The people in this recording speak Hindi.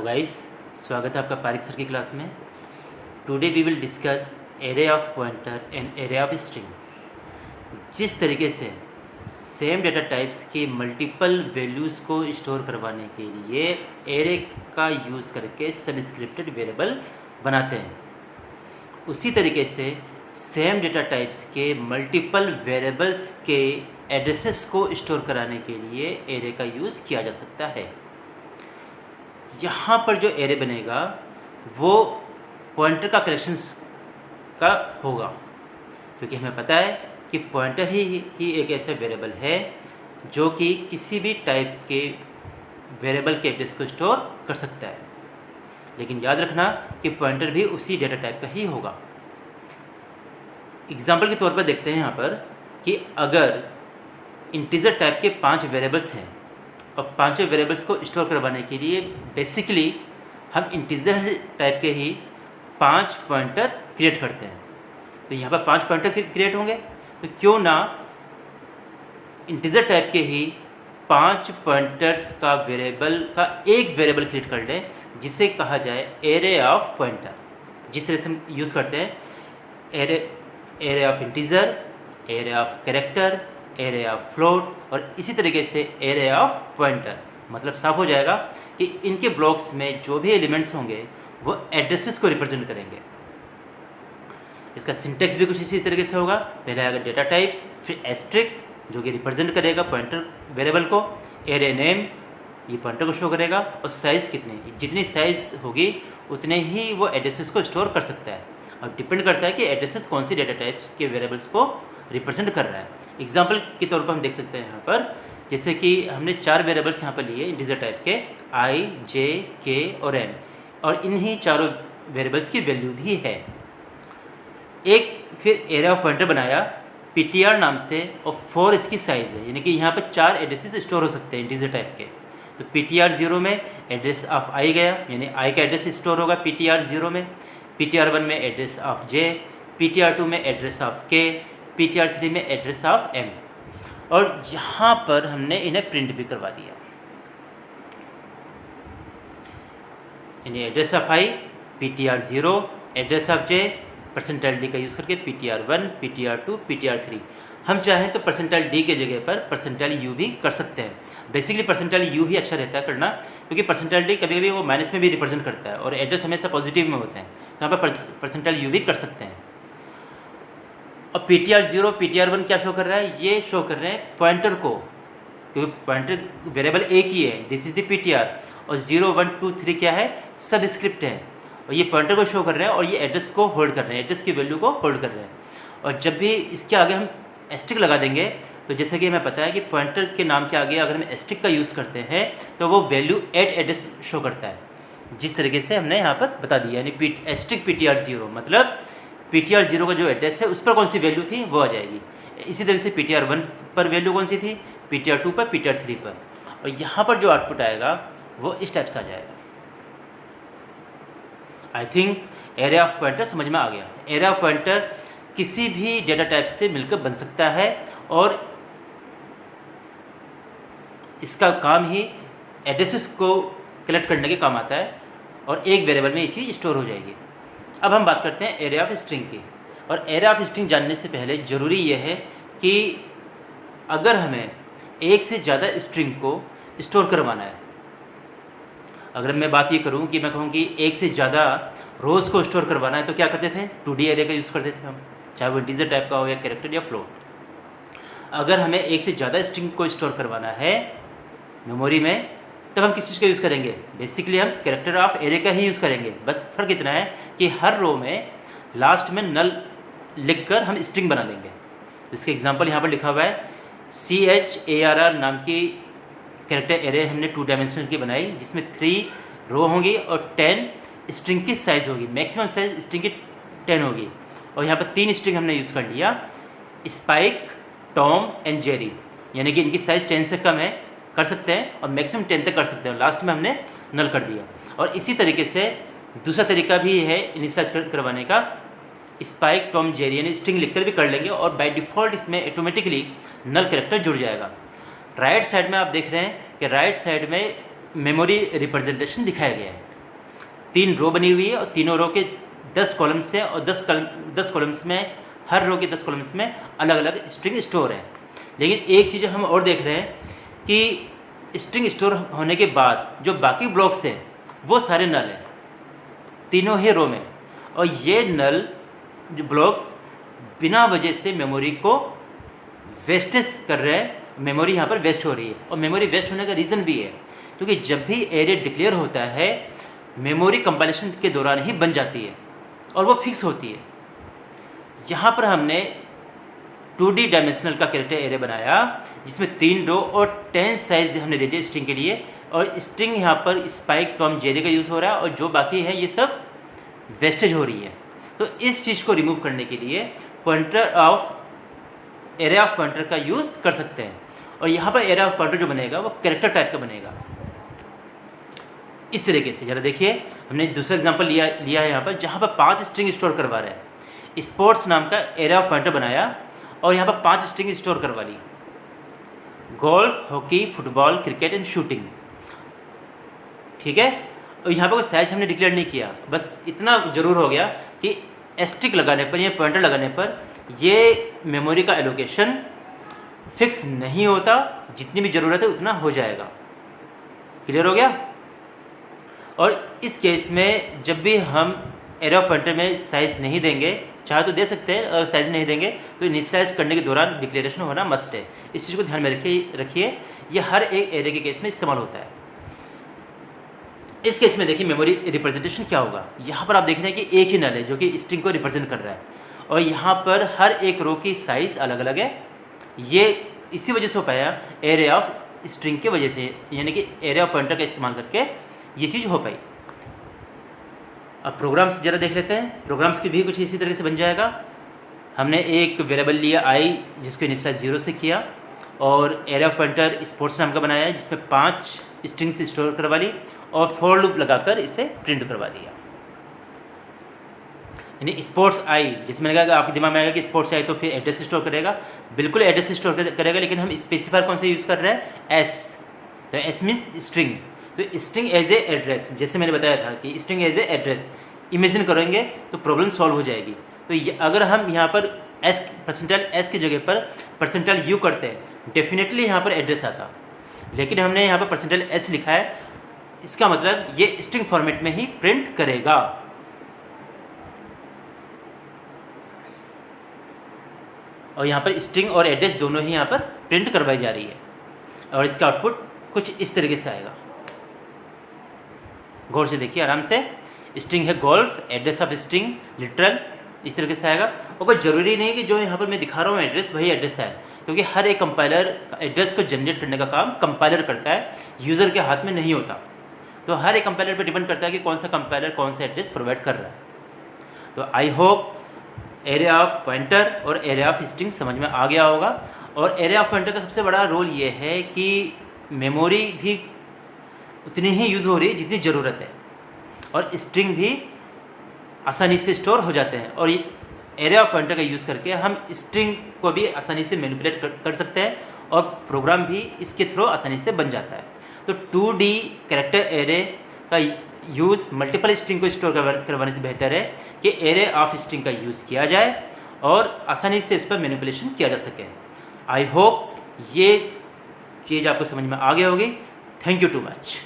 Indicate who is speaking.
Speaker 1: गाइस, स्वागत है आपका पारिक सर की क्लास में। Today we will discuss array of pointer and array of string. जिस तरीके से सेम डेटा टाइप्स के मल्टीपल वैल्यूज़ को स्टोर करवाने के लिए एरे का यूज़ करके सबस्क्रिप्टेड वेरिएबल बनाते हैं, उसी तरीके से सेम डेटा टाइप्स के मल्टीपल वेरिएबल्स के एड्रेसेस को स्टोर कराने के लिए एरे का यूज़ किया जा सकता है। यहाँ पर जो एरे बनेगा वो पॉइंटर का कलेक्शंस का होगा, क्योंकि हमें पता है कि पॉइंटर ही एक ऐसा वेरिएबल है जो कि किसी भी टाइप के वेरिएबल के एड्रेस को स्टोर कर सकता है। लेकिन याद रखना कि पॉइंटर भी उसी डेटा टाइप का ही होगा। एग्जाम्पल के तौर पर देखते हैं यहाँ पर कि अगर इंटीजर टाइप के 5 वेरिएबल्स हैं और पांचों वेरिएबल्स को स्टोर करवाने के लिए बेसिकली हम इंटीजर टाइप के ही 5 पॉइंटर क्रिएट करते हैं। तो यहाँ पर 5 पॉइंटर क्रिएट होंगे, तो क्यों ना इंटीजर टाइप के ही 5 पॉइंटर्स का वेरिएबल का एक वेरिएबल क्रिएट कर लें, जिसे कहा जाए एरे ऑफ पॉइंटर। जिस तरह से हम यूज़ करते हैं array of integer, array of character, array of float और इसी तरीके से एरे ऑफ पॉइंटर। मतलब साफ हो जाएगा कि इनके ब्लॉक्स में जो भी एलिमेंट्स होंगे वो एड्रेसेस को रिप्रेजेंट करेंगे। इसका सिंटेक्स भी कुछ इसी तरीके से होगा। पहले आएगा डेटा टाइप्स, फिर एस्ट्रिक जो कि रिप्रेजेंट करेगा पॉइंटर वेरिएबल को, एरे नेम ये पॉइंटर को शो करेगा, और साइज़ जितनी साइज़ होगी उतने ही वो एड्रेसेस को स्टोर कर सकता है। अब डिपेंड करता है कि एड्रेसेस कौन सी डेटा टाइप्स के वेरिएबल्स को रिप्रेजेंट कर रहा है। एग्जाम्पल के तौर पर हम देख सकते हैं यहाँ पर, जैसे कि हमने 4 वेरिएबल्स यहाँ पर लिए इंटीजर टाइप के i, j, k और m, और इन्हीं चारों वेरिएबल्स की वैल्यू भी है। एक फिर एरे ऑफ पॉइंटर बनाया ptr नाम से और 4 इसकी साइज़ है, यानी कि यहाँ पर 4 एड्रेसेस स्टोर हो सकते हैं इंटीजर टाइप के। तो ptr 0 में एड्रेस ऑफ i गया, यानी i का एड्रेस स्टोर होगा ptr 0 में, ptr 1 में एड्रेस ऑफ j, ptr 2 में एड्रेस ऑफ k, ptr 3 में एड्रेस ऑफ m, और यहाँ पर हमने इन्हें प्रिंट भी करवा दिया। यानी address of i ptr 0, address of j percentile d का यूज़ करके ptr 1, ptr 2, ptr 3। हम चाहें तो परसेंटाइल d के जगह पर परसेंटाइल u भी कर सकते हैं। बेसिकली परसेंटाइल u ही अच्छा रहता है करना, क्योंकि परसेंटाइल d कभी कभी वो माइनस में भी रिप्रेजेंट करता है और एड्रेस हमेशा पॉजिटिव में होते हैं, तो यहाँ पर परसेंटाइल u भी कर सकते हैं। और ptr 0, ptr 1 क्या शो कर रहा है? ये शो कर रहे हैं पॉइंटर को, क्योंकि पॉइंटर वेरिएबल एक ही है, दिस इज़ द ptr, और 0, 1, 2, 3 क्या है? सब स्क्रिप्ट है, और ये पॉइंटर को शो कर रहे हैं और ये एड्रेस को होल्ड कर रहे हैं, एड्रेस की वैल्यू को होल्ड कर रहे हैं। और जब भी इसके आगे हम एस्ट्रिक लगा देंगे, तो जैसे कि हमें पता है कि पॉइंटर के नाम के आगे अगर हम एस्ट्रिक का यूज़ करते हैं तो वो वैल्यू एट एड्रेस शो करता है, जिस तरीके से हमने यहाँ पर बता दिया। यानी एस्ट्रिक ptr 0 मतलब ptr 0 का जो एड्रेस है उस पर कौन सी वैल्यू थी वो आ जाएगी। इसी तरह से ptr 1 पर वैल्यू कौन सी थी, ptr 2 पर, ptr 3 पर, और यहाँ पर जो आउटपुट आएगा वो इस टाइप से आ जाएगा। I think array of pointer समझ में आ गया। एरे ऑफ पॉइंटर किसी भी डेटा टाइप से मिलकर बन सकता है और इसका काम ही एड्रेसेस को कलेक्ट करने के काम आता है, और एक वेरिएबल में ये चीज़ स्टोर हो जाएगी। अब हम बात करते हैं एरे ऑफ स्ट्रिंग की। और एरे ऑफ स्ट्रिंग जानने से पहले ज़रूरी यह है कि अगर हमें एक से ज़्यादा स्ट्रिंग को स्टोर करवाना है, अगर मैं बात ये करूँ कि मैं कहूँ कि एक से ज़्यादा रोज़ को स्टोर करवाना है, तो क्या करते थे? 2D एरे का यूज़ करते थे हम, चाहे वो इंटीजर टाइप का हो या कैरेक्टर या फ्लोट। अगर हमें एक से ज़्यादा स्ट्रिंग को स्टोर करवाना है मेमोरी में, तब हम किस चीज़ का यूज़ करेंगे? बेसिकली हम कैरेक्टर ऑफ एरे का ही यूज़ करेंगे। बस फ़र्क इतना है कि हर रो में लास्ट में नल लिखकर हम स्ट्रिंग बना देंगे। तो इसके एग्जांपल यहाँ पर लिखा हुआ है, CHARR नाम की कैरेक्टर एरे हमने 2 डायमेंशनल की बनाई, जिसमें 3 रो होंगी और 10 स्ट्रिंग की साइज़ होगी, मैक्सिमम साइज स्ट्रिंग की 10 होगी। और यहाँ पर 3 स्ट्रिंग हमने यूज़ कर लिया, स्पाइक, टॉम एंड जेरी, यानी कि इनकी साइज़ 10 से कम है कर सकते हैं और मैक्सिमम 10 तक कर सकते हैं, लास्ट में हमने नल कर दिया। और इसी तरीके से दूसरा तरीका भी है इनिशियलाइज करवाने का, स्पाइक, टॉम, जेरी यानी स्ट्रिंग लिखकर भी कर लेंगे और बाय डिफ़ॉल्ट इसमें ऑटोमेटिकली नल कैरेक्टर जुड़ जाएगा। राइट साइड में आप देख रहे हैं कि राइट साइड में मेमोरी रिप्रेजेंटेशन दिखाया गया है। 3 रो बनी हुई है और तीनों रो के 10 कॉलम्स हैं और 10 कॉलम्स में, हर रो के 10 कॉलम्स में अलग अलग स्ट्रिंग स्टोर है। लेकिन एक चीज़ हम और देख रहे हैं कि स्ट्रिंग स्टोर होने के बाद जो बाकी ब्लॉक्स हैं वो सारे नल हैं तीनों ही रो में, और ये नल जो ब्लॉक्स बिना वजह से मेमोरी को वेस्टेज कर रहे हैं, मेमोरी यहाँ पर वेस्ट हो रही है। और मेमोरी वेस्ट होने का रीज़न भी है क्योंकि जब भी एरे डिक्लेयर होता है मेमोरी कंपाइलेशन के दौरान ही बन जाती है और वो फिक्स होती है। यहाँ पर हमने 2D डायमेंशनल का कैरेक्टर एरे बनाया जिसमें 3 रो और 10 साइज हमने दे दिए स्ट्रिंग के लिए, और स्ट्रिंग यहाँ पर स्पाइक, टॉम, जेरी का यूज़ हो रहा है और जो बाकी है ये सब वेस्टेज हो रही है। तो इस चीज़ को रिमूव करने के लिए एरे ऑफ पॉइंटर का यूज़ कर सकते हैं, और यहाँ पर एरे ऑफ पॉइंटर जो बनेगा वो कैरेक्टर टाइप का बनेगा इस तरीके से। ज़रा देखिए, हमने दूसरा एग्जांपल लिया है यहाँ पर, जहाँ पर 5 स्ट्रिंग स्टोर करवा रहे हैं। स्पोर्ट्स नाम का एरे ऑफ पॉइंटर बनाया और यहाँ पर 5 स्ट्रिंग स्टोर करवा ली, golf, hockey, football, cricket and shooting, ठीक है। और यहाँ पर कोई साइज हमने डिक्लेयर नहीं किया, बस इतना ज़रूर हो गया कि एस्टिक लगाने पर या पॉइंटर लगाने पर ये मेमोरी का एलोकेशन फिक्स नहीं होता, जितनी भी ज़रूरत है उतना हो जाएगा। क्लियर हो गया। और इस केस में जब भी हम एरे ऑफ पॉइंटर में साइज़ नहीं देंगे, चाहे तो दे सकते हैं, अगर साइज़ नहीं देंगे तो इनिशियलाइज करने के दौरान डिक्लेरेशन होना मस्ट है। इस चीज़ को ध्यान में रखिए, ये हर एक एरे के केस में इस्तेमाल होता है। इस केस में देखिए मेमोरी रिप्रेजेंटेशन क्या होगा। यहाँ पर आप देख रहे हैं कि एक ही नल है जो कि स्ट्रिंग को रिप्रेजेंट कर रहा है, और यहाँ पर हर एक रो की साइज़ अलग अलग है। ये इसी वजह से हो पाया एरे ऑफ स्ट्रिंग की वजह से, यानी कि एरे ऑफ पॉइंटर का इस्तेमाल करके ये चीज़ हो पाई। अब प्रोग्राम्स ज़रा देख लेते हैं। प्रोग्राम्स की भी कुछ इसी तरह से बन जाएगा। हमने एक वेरिएबल लिया आई जिसको इनिशियलाइज 0 से किया, और एरे ऑफ पॉइंटर स्पोर्ट्स नाम का बनाया है जिसमें 5 स्ट्रिंग्स स्टोर करवा ली और फॉर लूप लगाकर इसे प्रिंट करवा दिया। यानी स्पोर्ट्स आई, जिसमें लगा आपके दिमाग में आएगा कि स्पोर्ट्स आई तो फिर एड्रेस स्टोर करेगा, बिल्कुल एड्रेस स्टोर करेगा, लेकिन हम स्पेसिफायर कौन सा यूज़ कर रहे हैं, एस। तो एस मीन्स स्ट्रिंग, तो स्ट्रिंग एज ए एड्रेस, जैसे मैंने बताया था कि string as a address imagine करेंगे तो प्रॉब्लम सॉल्व हो जाएगी। तो अगर हम यहाँ पर एस %s की जगह पर %u करते हैं, डेफिनेटली यहाँ पर एड्रेस आता, लेकिन हमने यहाँ पर %s लिखा है, इसका मतलब ये स्ट्रिंग फॉर्मेट में ही प्रिंट करेगा। और यहाँ पर स्ट्रिंग और एड्रेस दोनों ही यहाँ पर प्रिंट करवाई जा रही है, और इसका आउटपुट कुछ इस तरीके से आएगा। गौर से देखिए आराम से। स्ट्रिंग है golf, address of string literal, इस तरीके से आएगा। और कोई ज़रूरी नहीं कि जो यहाँ पर मैं दिखा रहा हूँ एड्रेस वही एड्रेस है, क्योंकि हर एक कंपाइलर एड्रेस को जनरेट करने का काम कंपाइलर करता है, यूज़र के हाथ में नहीं होता। तो हर एक कंपाइलर पर डिपेंड करता है कि कौन सा कंपाइलर कौन सा एड्रेस प्रोवाइड कर रहा है। तो I hope array of pointer और एरे ऑफ स्ट्रिंग समझ में आ गया होगा। और एरे ऑफ पॉइंटर का सबसे बड़ा रोल ये है कि मेमोरी भी उतनी ही यूज़ हो रही है जितनी ज़रूरत है, और स्ट्रिंग भी आसानी से स्टोर हो जाते हैं। और एरे ऑफ पॉइंटर का यूज़ करके हम स्ट्रिंग को भी आसानी से मैनिपुलेट कर सकते हैं, और प्रोग्राम भी इसके थ्रू आसानी से बन जाता है। तो 2D कैरेक्टर एरे का यूज़ मल्टीपल स्ट्रिंग को स्टोर करवाने से बेहतर है कि एरे ऑफ स्ट्रिंग का यूज़ किया जाए और आसानी से इस पर मैनिपुलेशन किया जा सके। आई होप ये चीज़ आपको समझ में आ गई होगी। Thank you too much.